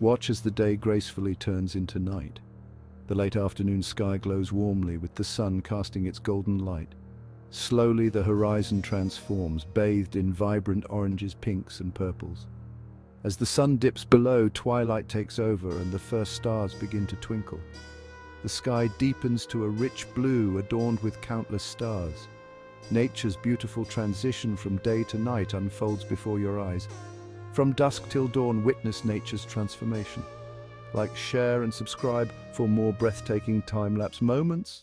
Watch as the day gracefully turns into night. The late afternoon sky glows warmly with the sun casting its golden light. Slowly the horizon transforms, bathed in vibrant oranges, pinks and purples. As the sun dips below, twilight takes over and the first stars begin to twinkle. The sky deepens to a rich blue adorned with countless stars. Nature's beautiful transition from day to night unfolds before your eyes. From dusk till dawn, witness nature's transformation. Like, share and subscribe for more breathtaking time-lapse moments.